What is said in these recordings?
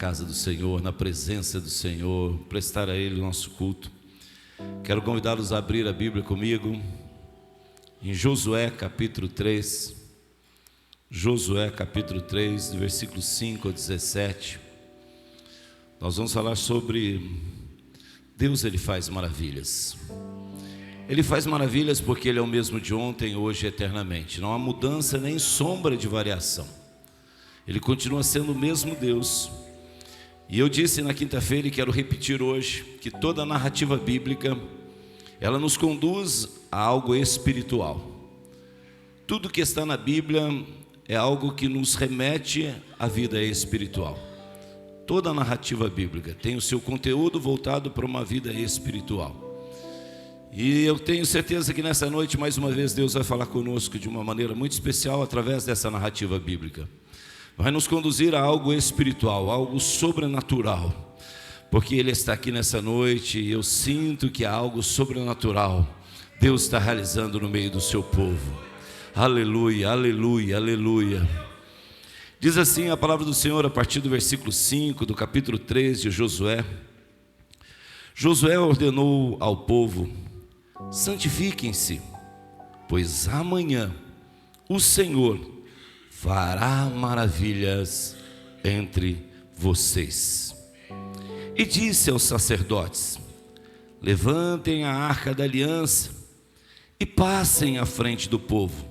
casa do Senhor, na presença do Senhor, prestar a Ele o nosso culto. Quero convidá-los a abrir a Bíblia comigo em Josué capítulo 3. Josué capítulo 3, do versículo 5 ao 17. Nós vamos falar sobre Deus. Ele faz maravilhas. Ele faz maravilhas porque Ele é o mesmo de ontem, hoje e eternamente. Não há mudança nem sombra de variação. Ele continua sendo o mesmo Deus. E eu disse na quinta-feira, e quero repetir hoje, que toda a narrativa bíblica, ela nos conduz a algo espiritual. Tudo que está na Bíblia é algo que nos remete à vida espiritual. Toda a narrativa bíblica tem o seu conteúdo voltado para uma vida espiritual. E eu tenho certeza que nessa noite, mais uma vez, Deus vai falar conosco de uma maneira muito especial através dessa narrativa bíblica. Vai nos conduzir a algo espiritual, algo sobrenatural, porque Ele está aqui nessa noite e eu sinto que há algo sobrenatural Deus está realizando no meio do seu povo. Aleluia, aleluia, aleluia. Diz assim a palavra do Senhor a partir do versículo 5 do capítulo 3 de Josué. Josué ordenou ao povo: santifiquem-se, pois amanhã o Senhor fará maravilhas entre vocês. E disse aos sacerdotes: levantem a arca da aliança e passem à frente do povo.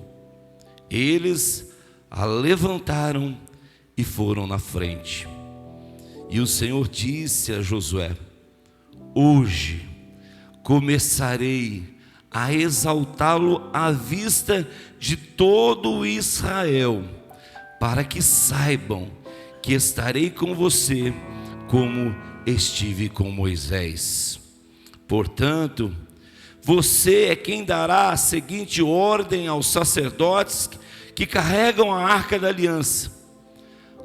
Eles a levantaram e foram na frente. E o Senhor disse a Josué: hoje começarei a exaltá-lo à vista de todo Israel, para que saibam que estarei com você como estive com Moisés. Portanto, você é quem dará a seguinte ordem aos sacerdotes que carregam a arca da aliança: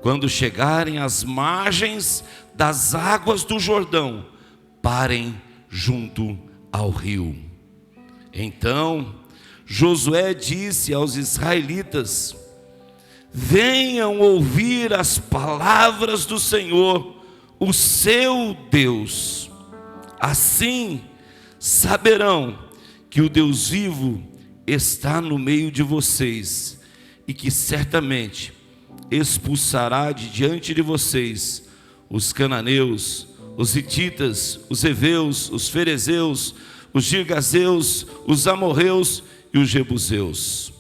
quando chegarem às margens das águas do Jordão, parem junto ao rio. Então Josué disse aos israelitas: venham ouvir as palavras do Senhor, o seu Deus. Assim saberão que o Deus vivo está no meio de vocês, e que certamente expulsará de diante de vocês os cananeus, os hititas, os heveus, os ferezeus, os girgazeus, os amorreus e os jebuseus.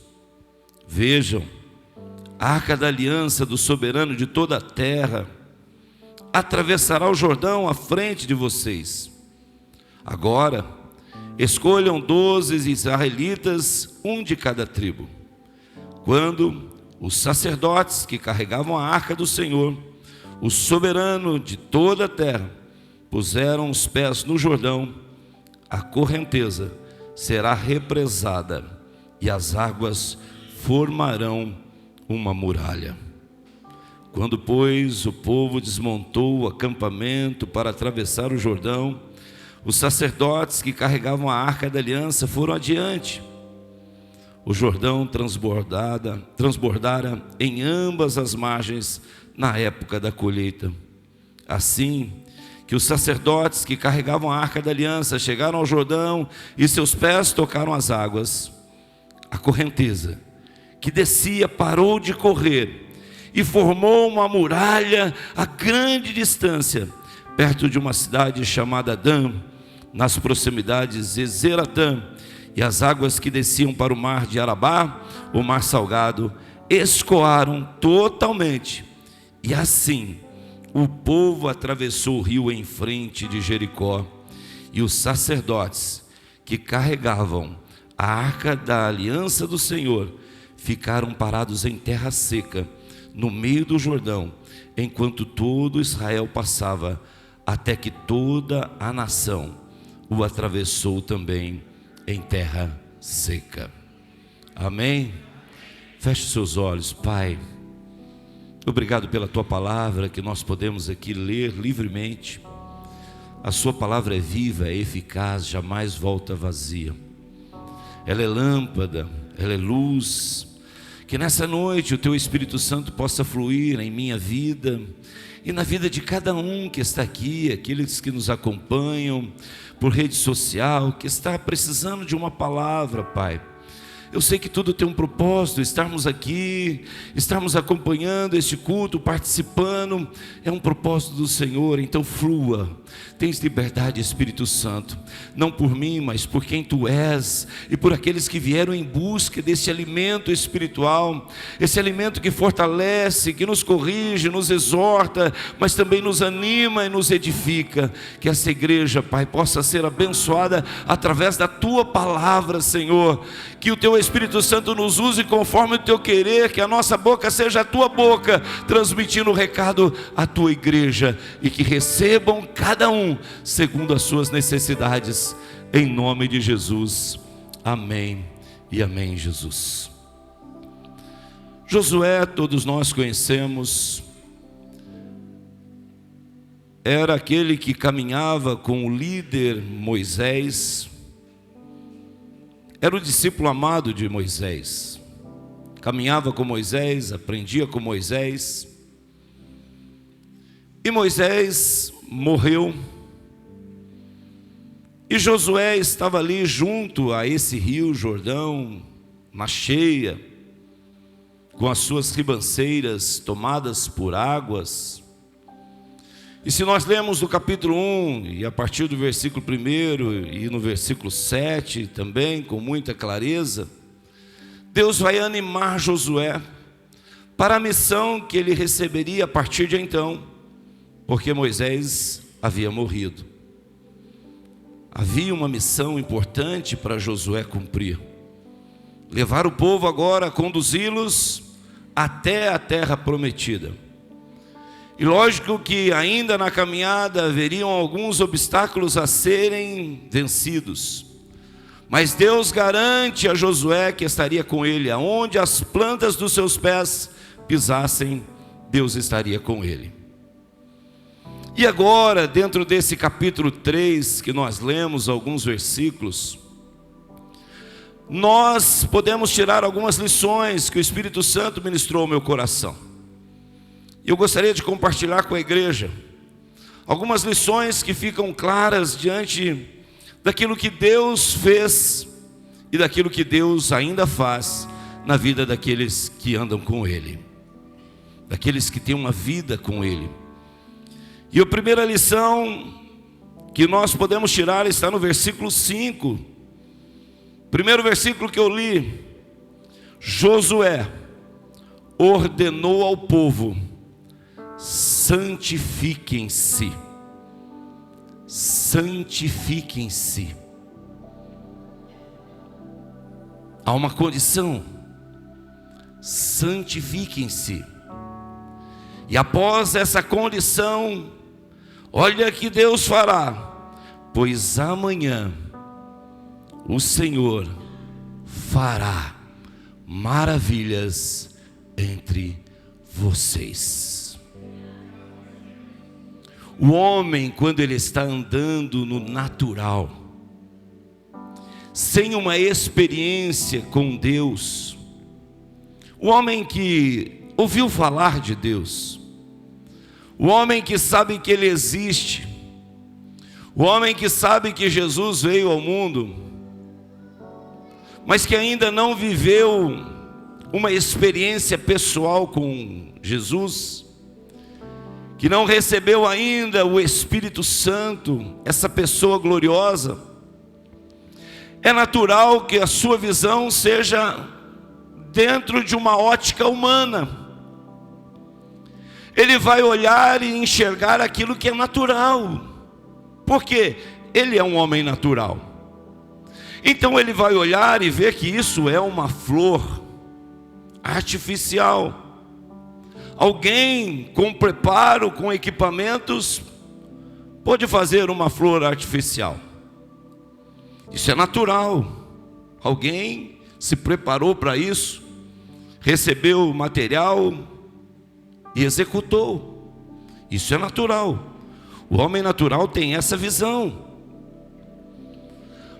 Vejam, a arca da aliança do soberano de toda a terra atravessará o Jordão à frente de vocês. Agora, escolham 12 israelitas, um de cada tribo. Quando os sacerdotes que carregavam a arca do Senhor, o soberano de toda a terra, puseram os pés no Jordão, a correnteza será represada e as águas formarão uma muralha. Quando, pois, o povo desmontou o acampamento para atravessar o Jordão, os sacerdotes que carregavam a arca da aliança foram adiante. O Jordão transbordara em ambas as margens na época da colheita. Assim que os sacerdotes que carregavam a arca da aliança chegaram ao Jordão e seus pés tocaram as águas, a correnteza que descia parou de correr e formou uma muralha a grande distância, perto de uma cidade chamada Dan, nas proximidades de Zeratã. E as águas que desciam para o mar de Arabá, o mar salgado, escoaram totalmente. E assim o povo atravessou o rio em frente de Jericó. E os sacerdotes que carregavam a arca da aliança do Senhor ficaram parados em terra seca, no meio do Jordão, enquanto todo Israel passava, até que toda a nação o atravessou também em terra seca. Amém? Feche seus olhos. Pai, obrigado pela Tua palavra, que nós podemos aqui ler livremente. A Sua palavra é viva, é eficaz, jamais volta vazia. Ela é lâmpada, ela é luz. Que nessa noite o Teu Espírito Santo possa fluir em minha vida e na vida de cada um que está aqui, aqueles que nos acompanham por rede social, que está precisando de uma palavra, Pai. Eu sei que tudo tem um propósito, estarmos aqui, estarmos acompanhando este culto, participando, é um propósito do Senhor. Então flua, tens liberdade, Espírito Santo, não por mim, mas por quem Tu és, e por aqueles que vieram em busca desse alimento espiritual, esse alimento que fortalece, que nos corrige, nos exorta, mas também nos anima e nos edifica. Que essa igreja, Pai, possa ser abençoada através da Tua palavra, Senhor. Que o Teu Espírito Santo nos use conforme o Teu querer, que a nossa boca seja a Tua boca, transmitindo o recado à Tua igreja, e que recebam cada um segundo as suas necessidades, em nome de Jesus, amém e amém. Jesus. Josué, todos nós conhecemos, era aquele que caminhava com o líder Moisés, era o discípulo amado de Moisés, caminhava com Moisés, aprendia com Moisés, e Moisés morreu, e Josué estava ali junto a esse rio Jordão, na cheia, com as suas ribanceiras tomadas por águas. E se nós lemos no capítulo 1, e a partir do versículo 1 e no versículo 7 também, com muita clareza, Deus vai animar Josué para a missão que ele receberia a partir de então, porque Moisés havia morrido. Havia uma missão importante para Josué cumprir: levar o povo agora, conduzi-los até a terra prometida. E lógico que ainda na caminhada haveriam alguns obstáculos a serem vencidos, mas Deus garante a Josué que estaria com ele, aonde as plantas dos seus pés pisassem, Deus estaria com ele. E agora, dentro desse capítulo 3, que nós lemos alguns versículos, nós podemos tirar algumas lições que o Espírito Santo ministrou ao meu coração. Eu gostaria de compartilhar com a igreja algumas lições que ficam claras diante daquilo que Deus fez e daquilo que Deus ainda faz na vida daqueles que andam com Ele, daqueles que têm uma vida com Ele. E a primeira lição que nós podemos tirar está no versículo 5. Primeiro versículo que eu li: Josué ordenou ao povo: santifiquem-se, santifiquem-se. Há uma condição: santifiquem-se. E após essa condição, olha que Deus fará: pois amanhã o Senhor fará maravilhas entre vocês. O homem, quando ele está andando no natural, sem uma experiência com Deus, o homem que ouviu falar de Deus, o homem que sabe que Ele existe, o homem que sabe que Jesus veio ao mundo, mas que ainda não viveu uma experiência pessoal com Jesus, que não recebeu ainda o Espírito Santo, essa pessoa gloriosa, é natural que a sua visão seja dentro de uma ótica humana. Ele vai olhar e enxergar aquilo que é natural, porque ele é um homem natural. Então ele vai olhar e ver que isso é uma flor artificial. Alguém com preparo, com equipamentos, pode fazer uma flor artificial. Isso é natural. Alguém se preparou para isso, recebeu o material e executou. Isso é natural. O homem natural tem essa visão.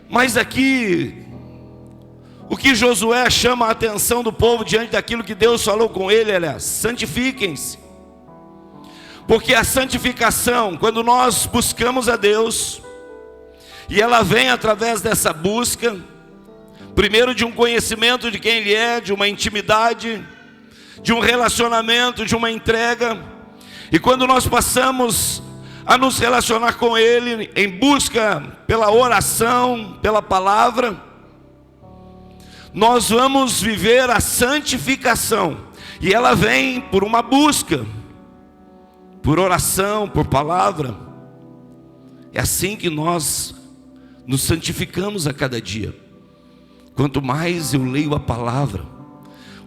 Mas aqui, o que Josué chama a atenção do povo diante daquilo que Deus falou com ele, é: santifiquem-se. Porque a santificação, quando nós buscamos a Deus, e ela vem através dessa busca, primeiro de um conhecimento de quem Ele é, de uma intimidade, de um relacionamento, de uma entrega. E quando nós passamos a nos relacionar com Ele, em busca pela oração, pela palavra, nós vamos viver a santificação. E ela vem por uma busca, por oração, por palavra. É assim que nós nos santificamos a cada dia. Quanto mais eu leio a palavra,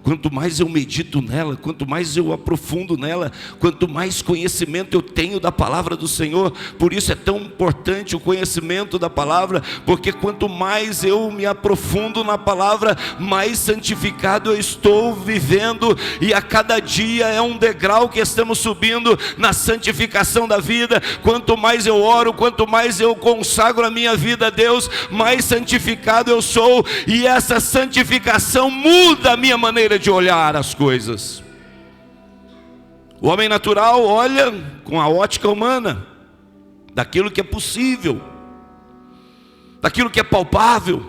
quanto mais eu medito nela, quanto mais eu aprofundo nela, quanto mais conhecimento eu tenho da palavra do Senhor. Por isso é tão importante o conhecimento da palavra, porque quanto mais eu me aprofundo na palavra, mais santificado eu estou vivendo, e a cada dia é um degrau que estamos subindo na santificação da vida. Quanto mais eu oro, quanto mais eu consagro a minha vida a Deus, mais santificado eu sou, e essa santificação muda a minha maneira de olhar as coisas. O homem natural olha com a ótica humana, daquilo que é possível, daquilo que é palpável,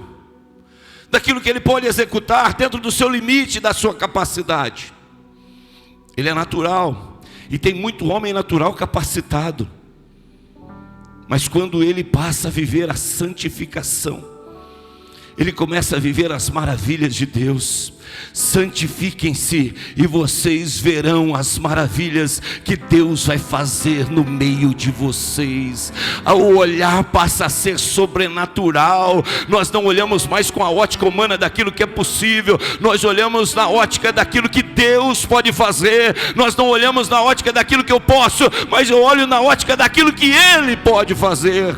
daquilo que ele pode executar dentro do seu limite, da sua capacidade. Ele é natural, e tem muito homem natural capacitado, mas quando ele passa a viver a santificação, ele começa a viver as maravilhas de Deus. Santifiquem-se e vocês verão as maravilhas que Deus vai fazer no meio de vocês. O olhar passa a ser sobrenatural. Nós não olhamos mais com a ótica humana daquilo que é possível, nós olhamos na ótica daquilo que Deus pode fazer. Nós não olhamos na ótica daquilo que eu posso, mas eu olho na ótica daquilo que Ele pode fazer.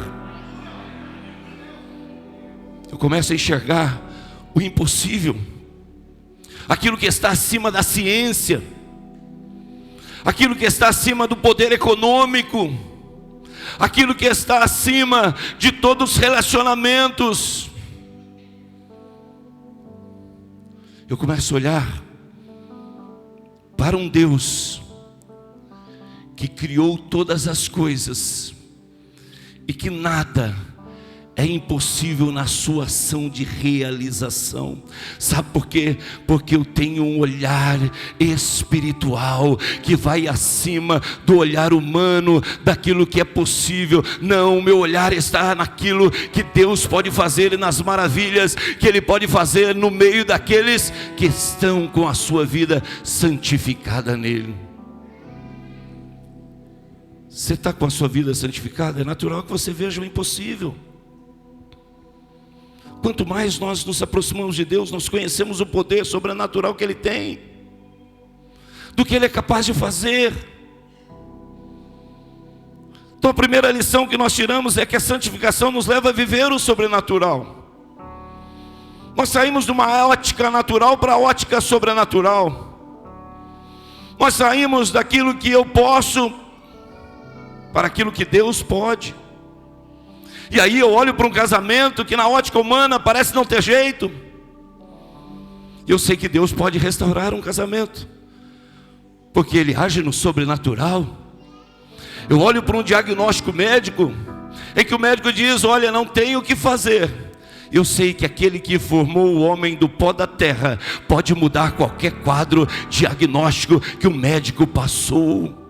Eu começo a enxergar o impossível, aquilo que está acima da ciência, aquilo que está acima do poder econômico, aquilo que está acima de todos os relacionamentos. Eu começo a olhar para um Deus que criou todas as coisas e que nada é impossível na sua ação de realização. Sabe por quê? Porque eu tenho um olhar espiritual que vai acima do olhar humano, daquilo que é possível. Não, meu olhar está naquilo que Deus pode fazer e nas maravilhas que Ele pode fazer no meio daqueles que estão com a sua vida santificada nele. Você está com a sua vida santificada? É natural que você veja o impossível. Quanto mais nós nos aproximamos de Deus, nós conhecemos o poder sobrenatural que Ele tem, do que Ele é capaz de fazer. Então a primeira lição que nós tiramos é que a santificação nos leva a viver o sobrenatural. Nós saímos de uma ótica natural para a ótica sobrenatural. Nós saímos daquilo que eu posso para aquilo que Deus pode. E aí eu olho para um casamento que na ótica humana parece não ter jeito. Eu sei que Deus pode restaurar um casamento, porque Ele age no sobrenatural. Eu olho para um diagnóstico médico, em que o médico diz: olha, não tem o que fazer. Eu sei que aquele que formou o homem do pó da terra pode mudar qualquer quadro diagnóstico que o médico passou.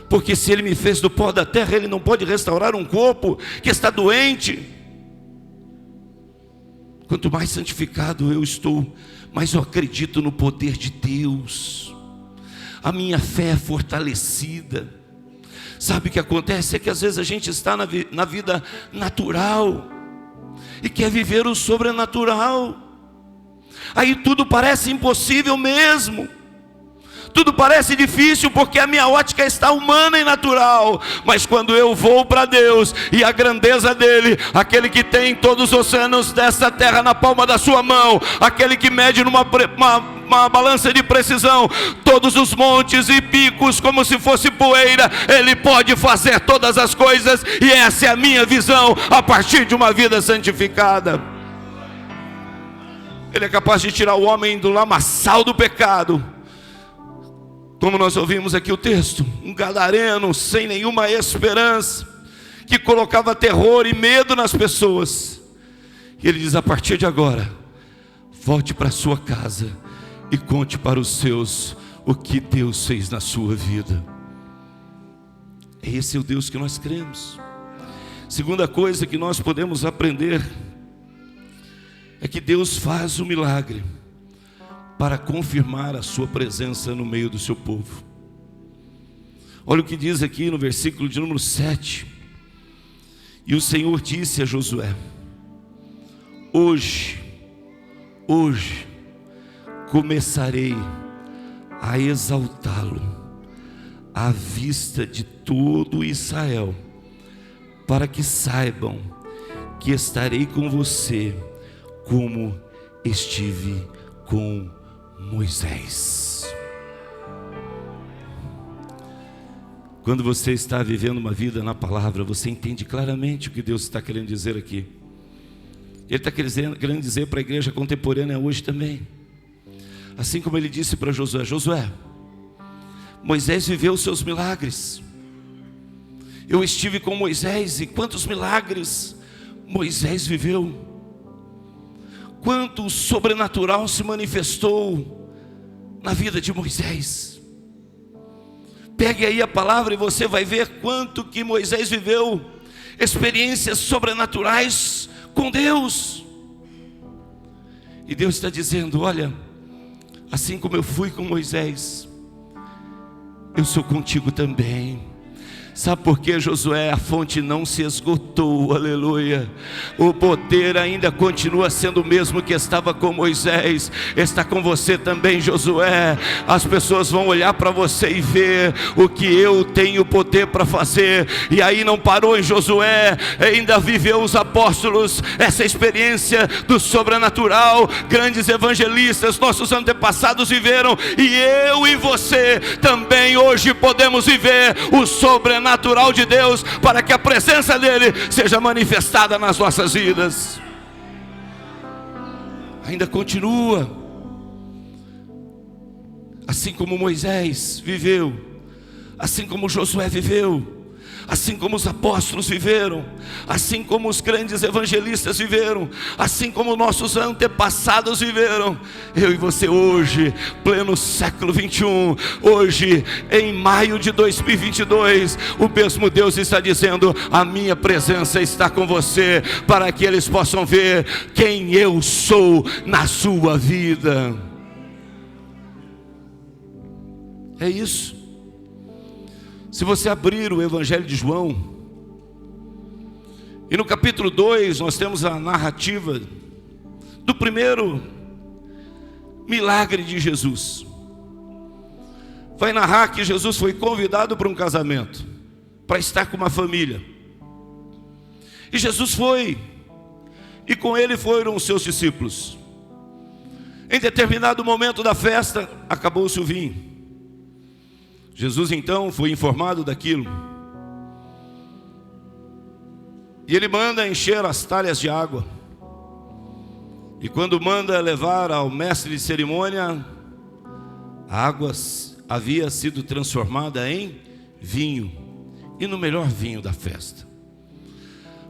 Porque se Ele me fez do pó da terra, Ele não pode restaurar um corpo que está doente. Quanto mais santificado eu estou, mais eu acredito no poder de Deus. A minha fé é fortalecida. Sabe o que acontece? É que às vezes a gente está na vida natural e quer viver o sobrenatural. Aí tudo parece impossível mesmo. Tudo parece difícil porque a minha ótica está humana e natural. Mas quando eu vou para Deus e a grandeza dEle, aquele que tem todos os oceanos dessa terra na palma da sua mão, aquele que mede numa balança de precisão todos os montes e picos como se fosse poeira, Ele pode fazer todas as coisas. E essa é a minha visão a partir de uma vida santificada. Ele é capaz de tirar o homem do lamaçal do pecado Como nós ouvimos aqui o texto, um gadareno sem nenhuma esperança, que colocava terror e medo nas pessoas. E ele diz: a partir de agora, volte para a sua casa e conte para os seus o que Deus fez na sua vida. Esse é o Deus que nós cremos. Segunda coisa que nós podemos aprender é que Deus faz o milagre para confirmar a sua presença no meio do seu povo. Olha o que diz aqui no versículo de número 7. E o Senhor disse a Josué: hoje começarei a exaltá-lo à vista de todo Israel, para que saibam que estarei com você como estive com Moisés. Quando você está vivendo uma vida na palavra, você entende claramente o que Deus está querendo dizer aqui. Ele está querendo dizer para a igreja contemporânea hoje também. Assim como ele disse para Josué: Josué, Moisés viveu os seus milagres. Eu estive com Moisés, e quantos milagres Moisés viveu. Quanto o sobrenatural se manifestou na vida de Moisés. Pegue aí a palavra e você vai ver quanto que Moisés viveu experiências sobrenaturais com Deus. E Deus está dizendo: olha, assim como eu fui com Moisés, eu sou contigo também. Sabe por quê, Josué? A fonte não se esgotou, aleluia. O poder ainda continua sendo o mesmo que estava com Moisés. Está com você também, Josué. As pessoas vão olhar para você e ver o que eu tenho poder para fazer. E aí não parou em Josué, ainda viveu os apóstolos, essa experiência do sobrenatural. Grandes evangelistas, nossos antepassados viveram, e eu e você também hoje podemos viver o sobrenatural de Deus, para que a presença dele seja manifestada nas nossas vidas. Ainda continua, assim como Moisés viveu, assim como Josué viveu, assim como os apóstolos viveram, assim como os grandes evangelistas viveram, assim como nossos antepassados viveram. Eu e você hoje, pleno século 21, hoje em maio de 2022, o mesmo Deus está dizendo: a minha presença está com você, para que eles possam ver quem eu sou na sua vida. É isso. Se você abrir o Evangelho de João, e no capítulo 2 nós temos a narrativa do primeiro milagre de Jesus. Vai narrar que Jesus foi convidado para um casamento, para estar com uma família. E Jesus foi, e com ele foram os seus discípulos. Em determinado momento da festa, acabou-se o vinho. Jesus então foi informado daquilo, e ele manda encher as talhas de água. E quando manda levar ao mestre de cerimônia, a água havia sido transformada em vinho, e no melhor vinho da festa.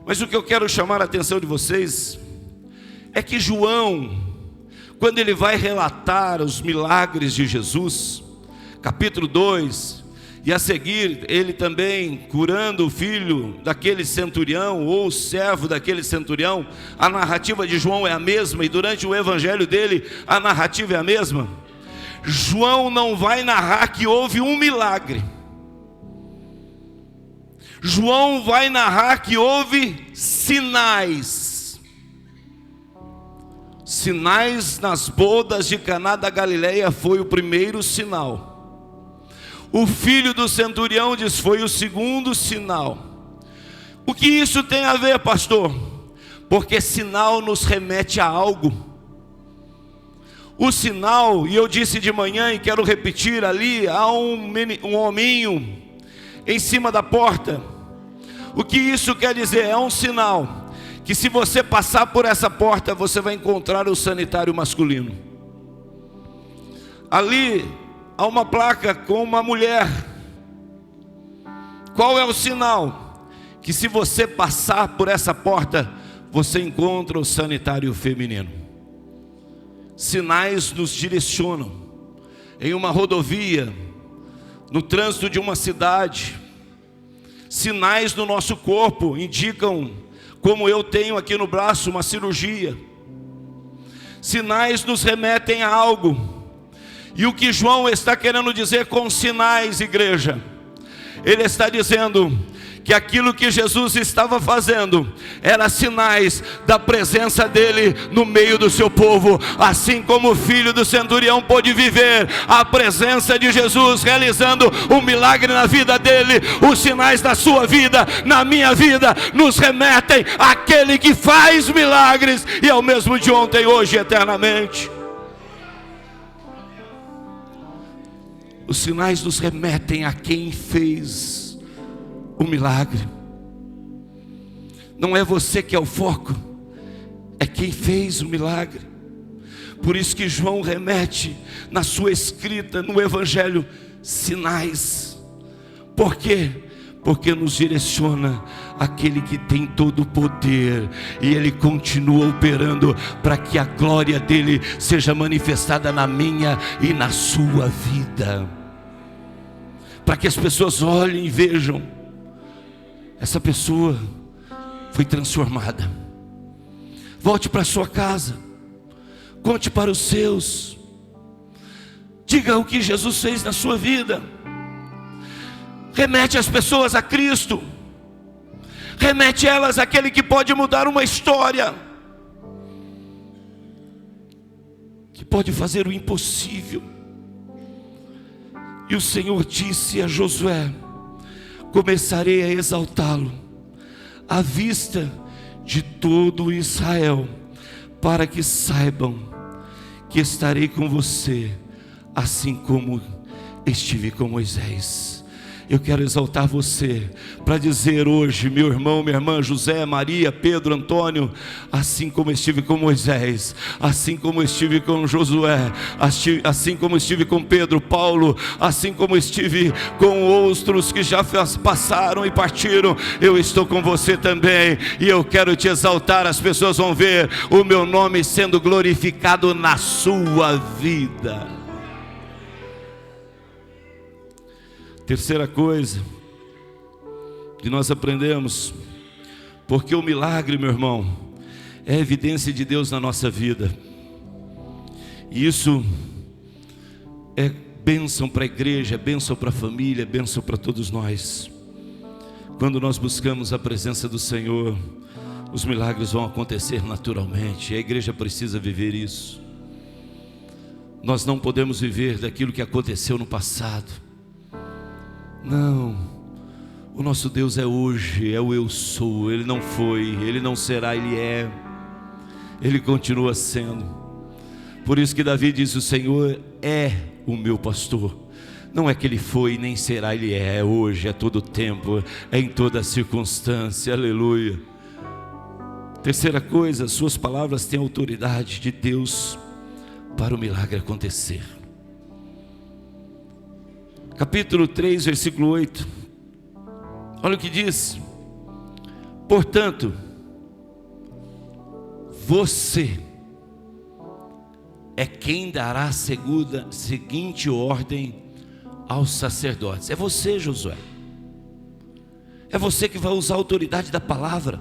Mas o que eu quero chamar a atenção de vocês é que João, quando ele vai relatar os milagres de Jesus, capítulo 2, e a seguir ele também curando o filho daquele centurião, ou o servo daquele centurião, a narrativa de João é a mesma, e durante o evangelho dele a narrativa é a mesma. João não vai narrar que houve um milagre. João vai narrar que houve sinais. Sinais nas bodas de Caná da Galileia foi o primeiro sinal. O filho do centurião diz: foi o segundo sinal. O que isso tem a ver, pastor? Porque sinal nos remete a algo. O sinal, e eu disse de manhã e quero repetir, ali há um hominho em cima da porta. O que isso quer dizer? É um sinal que, se você passar por essa porta, você vai encontrar o sanitário masculino. Ali há uma placa com uma mulher. Qual é o sinal? Que se você passar por essa porta, você encontra o sanitário feminino. Sinais nos direcionam. Em uma rodovia, no trânsito de uma cidade, sinais no nosso corpo indicam, como eu tenho aqui no braço uma cirurgia. Sinais nos remetem a algo. E o que João está querendo dizer com sinais, igreja? Ele está dizendo que aquilo que Jesus estava fazendo era sinais da presença dele no meio do seu povo. Assim como o filho do centurião pôde viver a presença de Jesus realizando um milagre na vida dele, os sinais da sua vida, na minha vida, nos remetem àquele que faz milagres e é o mesmo de ontem, hoje e eternamente. Os sinais nos remetem a quem fez o milagre. Não é você que é o foco, é quem fez o milagre. Por isso que João remete na sua escrita, no Evangelho, sinais. Por quê? Porque nos direciona aquele que tem todo o poder, e ele continua operando para que a glória dele seja manifestada na minha e na sua vida, para que as pessoas olhem e vejam: essa pessoa foi transformada. Volte para sua casa, conte para os seus, diga o que Jesus fez na sua vida. Remete as pessoas a Cristo, remete elas àquele que pode mudar uma história, que pode fazer o impossível. E o Senhor disse a Josué: começarei a exaltá-lo à vista de todo Israel, para que saibam que estarei com você, assim como estive com Moisés. Eu quero exaltar você para dizer hoje, meu irmão, minha irmã, José, Maria, Pedro, Antônio, assim como estive com Moisés, assim como estive com Josué, assim como estive com Pedro, Paulo, assim como estive com outros que já passaram e partiram, eu estou com você também, e eu quero te exaltar. As pessoas vão ver o meu nome sendo glorificado na sua vida. Terceira coisa que nós aprendemos, porque o milagre, meu irmão, é evidência de Deus na nossa vida, e isso é bênção para a igreja, é bênção para a família, é bênção para todos nós. Quando nós buscamos a presença do Senhor, os milagres vão acontecer naturalmente, e a igreja precisa viver isso. Nós não podemos viver daquilo que aconteceu no passado. Não, o nosso Deus é hoje, é o eu sou. Ele não foi, Ele não será, Ele é, Ele continua sendo. Por isso que Davi diz: o Senhor é o meu pastor. Não é que Ele foi nem será, Ele é hoje, é todo tempo, é em toda circunstância, aleluia. Terceira coisa, suas palavras têm autoridade de Deus para o milagre acontecer. Capítulo 3, versículo 8. Olha o que diz: portanto, você é quem dará a seguinte ordem aos sacerdotes. É você, Josué. É você que vai usar a autoridade da palavra.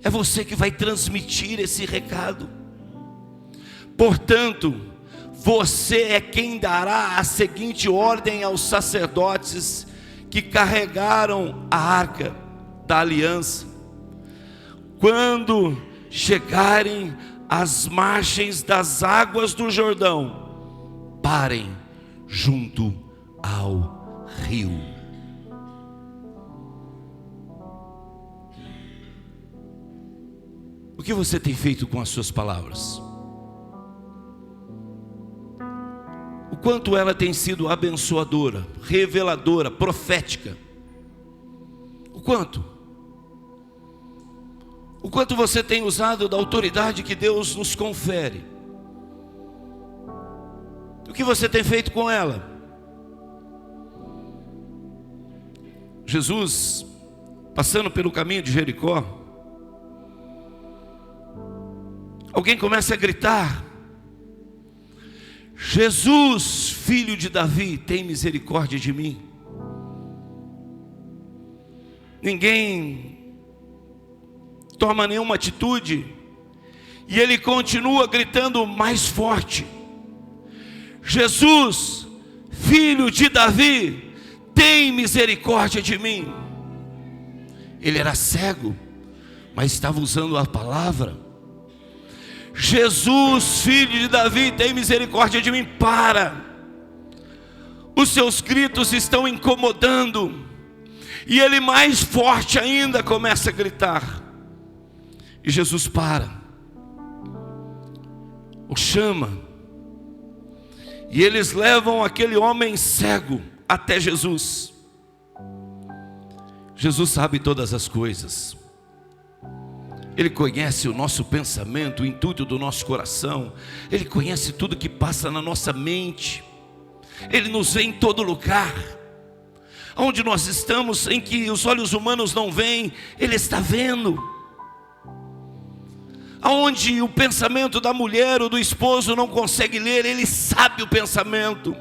É você que vai transmitir esse recado. Portanto, você é quem dará a seguinte ordem aos sacerdotes que carregaram a arca da aliança: quando chegarem às margens das águas do Jordão, parem junto ao rio. O que você tem feito com as suas palavras? O quanto ela tem sido abençoadora, reveladora, profética? O quanto? O quanto você tem usado da autoridade que Deus nos confere O que você tem feito com ela? Jesus, passando pelo caminho de Jericó, alguém começa a gritar: Jesus, filho de Davi, tem misericórdia de mim. Ninguém toma nenhuma atitude, e ele continua gritando mais forte: Jesus, filho de Davi, tem misericórdia de mim. Ele era cego, mas estava usando a palavra. Jesus, filho de Davi, tem misericórdia de mim. Para! Os seus gritos estão incomodando. E ele mais forte ainda começa a gritar. E Jesus para, o chama, e eles levam aquele homem cego até Jesus. Jesus sabe todas as coisas. Ele conhece o nosso pensamento, o intuito do nosso coração. Ele conhece tudo que passa na nossa mente. Ele nos vê em todo lugar. Onde nós estamos, em que os olhos humanos não veem, Ele está vendo. Aonde o pensamento da mulher ou do esposo não consegue ler, Ele sabe o pensamento.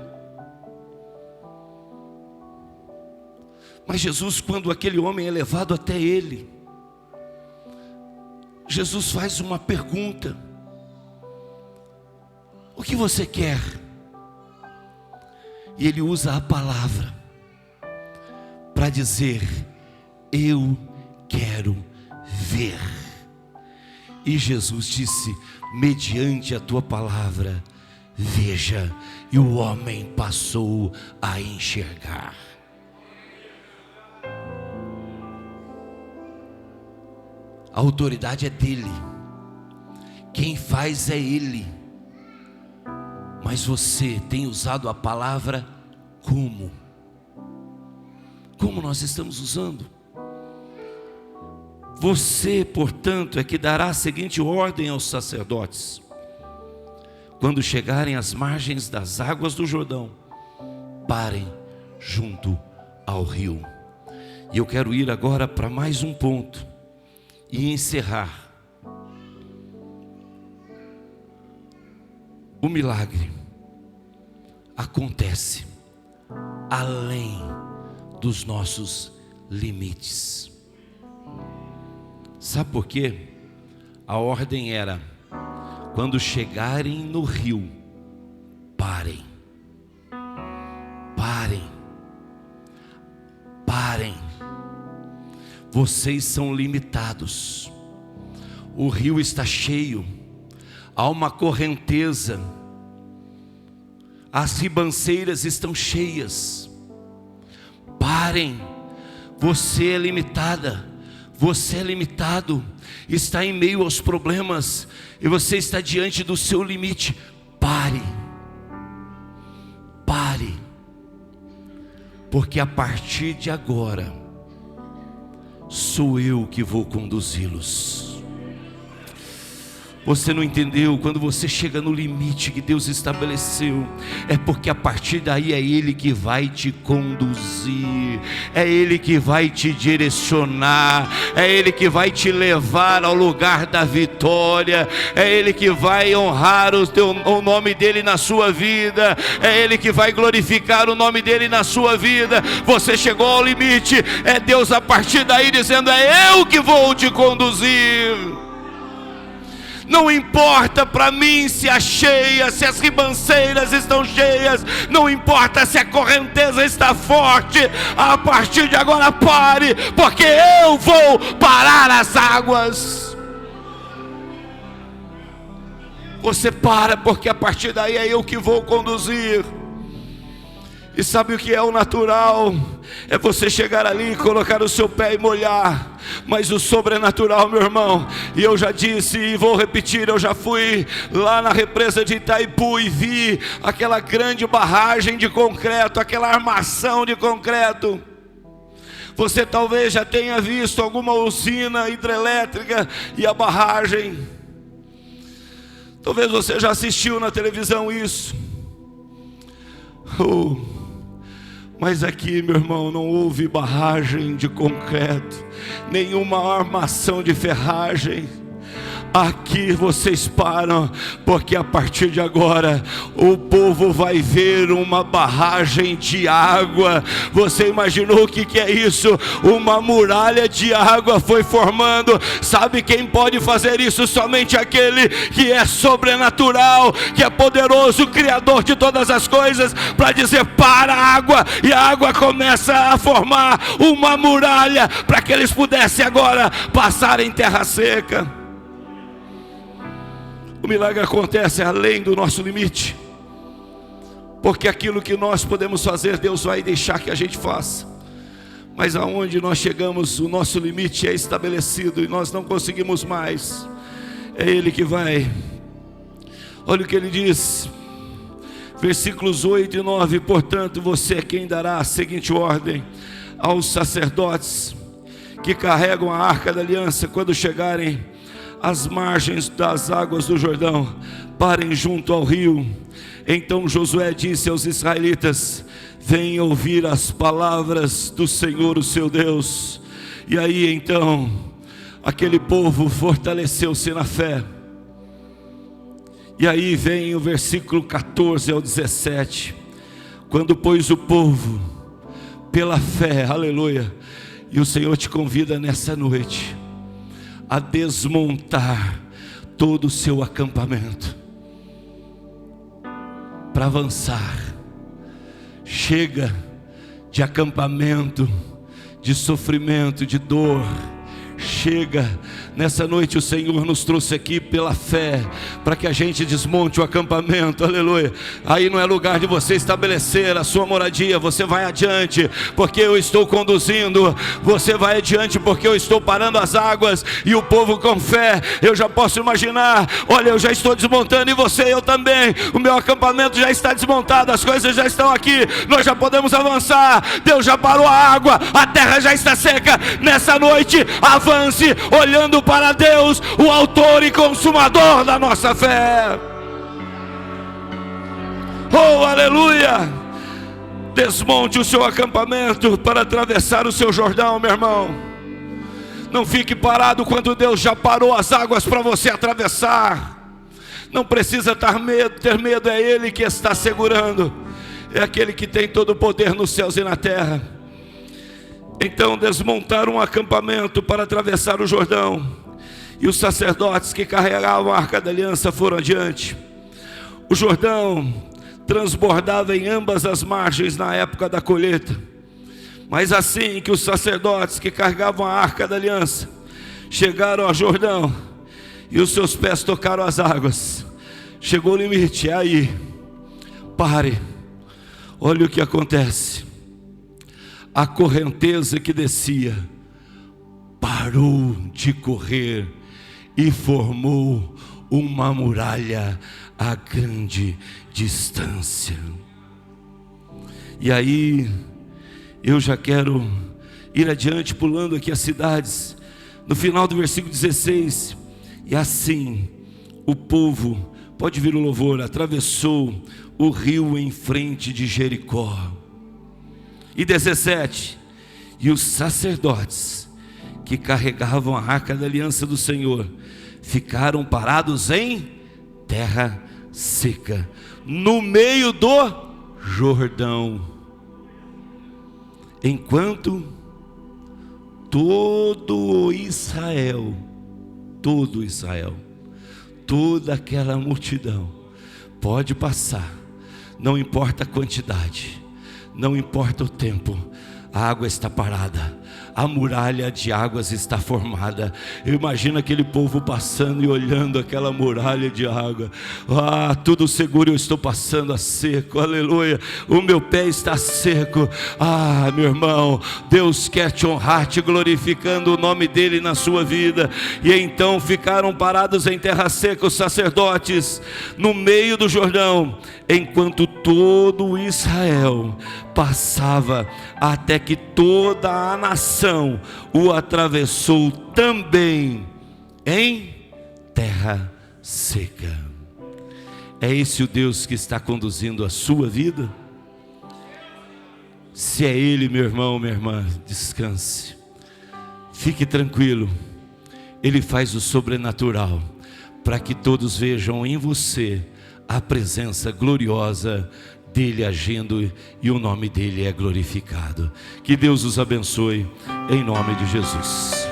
Mas Jesus, quando aquele homem é levado até Ele, Jesus faz uma pergunta: o que você quer? E Ele usa a palavra para dizer: eu quero ver. E Jesus disse: mediante a tua palavra, veja. E o homem passou a enxergar. A autoridade é dele, quem faz é ele. Mas você tem usado a palavra como? Como nós estamos usando? Você, portanto, é que dará a seguinte ordem aos sacerdotes: quando chegarem às margens das águas do Jordão, parem junto ao rio. E eu quero ir agora para mais um ponto e encerrar. O milagre acontece além dos nossos limites. Sabe por quê? A ordem era: quando chegarem no rio, parem. Parem. Parem. Vocês são limitados. O rio está cheio. Há uma correnteza. As ribanceiras estão cheias. Parem. Você é limitada. Você é limitado. Está em meio aos problemas. E você está diante do seu limite. Pare. Pare. Porque a partir de agora, sou eu que vou conduzi-los. Você não entendeu? Quando você chega no limite que Deus estabeleceu, é porque a partir daí é Ele que vai te conduzir, é Ele que vai te direcionar, é Ele que vai te levar ao lugar da vitória, é Ele que vai honrar o nome dEle na sua vida, é Ele que vai glorificar o nome dEle na sua vida. Você chegou ao limite, é Deus a partir daí dizendo: é eu que vou te conduzir. Não importa para mim se a cheia, se as ribanceiras estão cheias, não importa se a correnteza está forte, a partir de agora pare, porque eu vou parar as águas. Você para, porque a partir daí é eu que vou conduzir. E sabe o que é o natural? É você chegar ali, colocar o seu pé e molhar. Mas o sobrenatural, meu irmão, e eu já disse e vou repetir, eu já fui lá na represa de Itaipu e vi aquela grande barragem de concreto, aquela armação de concreto. Você talvez já tenha visto alguma usina hidrelétrica e a barragem. Talvez você já assistiu na televisão isso. Oh, mas aqui, meu irmão, não houve barragem de concreto, nenhuma armação de ferragem. Aqui vocês param, porque a partir de agora o povo vai ver uma barragem de água. Você imaginou o que é isso? Uma muralha de água foi formando. Sabe quem pode fazer isso? Somente aquele que é sobrenatural, que é poderoso, criador de todas as coisas, para dizer: para a água, e a água começa a formar uma muralha, para que eles pudessem agora passar em terra seca. O milagre acontece além do nosso limite, porque aquilo que nós podemos fazer, Deus vai deixar que a gente faça. Mas aonde nós chegamos, o nosso limite é estabelecido e nós não conseguimos mais. É Ele que vai. Olha o que Ele diz, versículos 8 e 9: portanto, você é quem dará a seguinte ordem aos sacerdotes que carregam a arca da aliança: quando chegarem às margens das águas do Jordão, parem junto ao rio. Então Josué disse aos israelitas: venham ouvir as palavras do Senhor, o seu Deus. E aí então aquele povo fortaleceu-se na fé. E aí vem o versículo 14 ao 17: quando pois o povo pela fé, aleluia. E o Senhor te convida nessa noite a desmontar todo o seu acampamento, para avançar. Chega de acampamento, de sofrimento, de dor. Chega. Nessa noite o Senhor nos trouxe aqui pela fé, para que a gente desmonte o acampamento, aleluia. Aí não é lugar de você estabelecer a sua moradia. Você vai adiante, porque eu estou conduzindo. Você vai adiante, porque eu estou parando as águas. E o povo com fé, eu já posso imaginar: olha, eu já estou desmontando, e você, eu também. O meu acampamento já está desmontado, as coisas já estão aqui, nós já podemos avançar. Deus já parou a água, a terra já está seca. Nessa noite, avance, olhando para Deus, o autor e consumador da nossa fé. Oh, aleluia! Desmonte o seu acampamento para atravessar o seu Jordão, meu irmão. Não fique parado quando Deus já parou as águas para você atravessar. Não precisa ter medo, é Ele que está segurando. É aquele que tem todo o poder nos céus e na terra. Então desmontaram um acampamento para atravessar o Jordão, e os sacerdotes que carregavam a arca da aliança foram adiante. O Jordão transbordava em ambas as margens na época da colheita. Mas assim que os sacerdotes que carregavam a arca da aliança chegaram ao Jordão, e os seus pés tocaram as águas, chegou o limite. Aí, pare. Olha o que acontece. A correnteza que descia parou de correr e formou uma muralha a grande distância. E aí eu já quero ir adiante, pulando aqui as cidades. No final do versículo 16: e assim o povo, pode vir o louvor, atravessou o rio em frente de Jericó. E 17: e os sacerdotes que carregavam a arca da aliança do Senhor ficaram parados em terra seca, no meio do Jordão, enquanto todo Israel, toda aquela multidão pode passar. Não importa a quantidade, não importa o tempo, a água está parada, a muralha de águas está formada. Eu imagino aquele povo passando e olhando aquela muralha de água. Ah, tudo seguro, eu estou passando a seco, aleluia, o meu pé está seco. Ah, meu irmão, Deus quer te honrar, te glorificando o nome dele na sua vida. E então ficaram parados em terra seca os sacerdotes no meio do Jordão, enquanto todo Israel passava, até que toda a nação o atravessou também em terra seca. É esse o Deus que está conduzindo a sua vida? Se é Ele, meu irmão, minha irmã, descanse, fique tranquilo. Ele faz o sobrenatural para que todos vejam em você a presença gloriosa dele agindo, e o nome dele é glorificado. Que Deus os abençoe em nome de Jesus.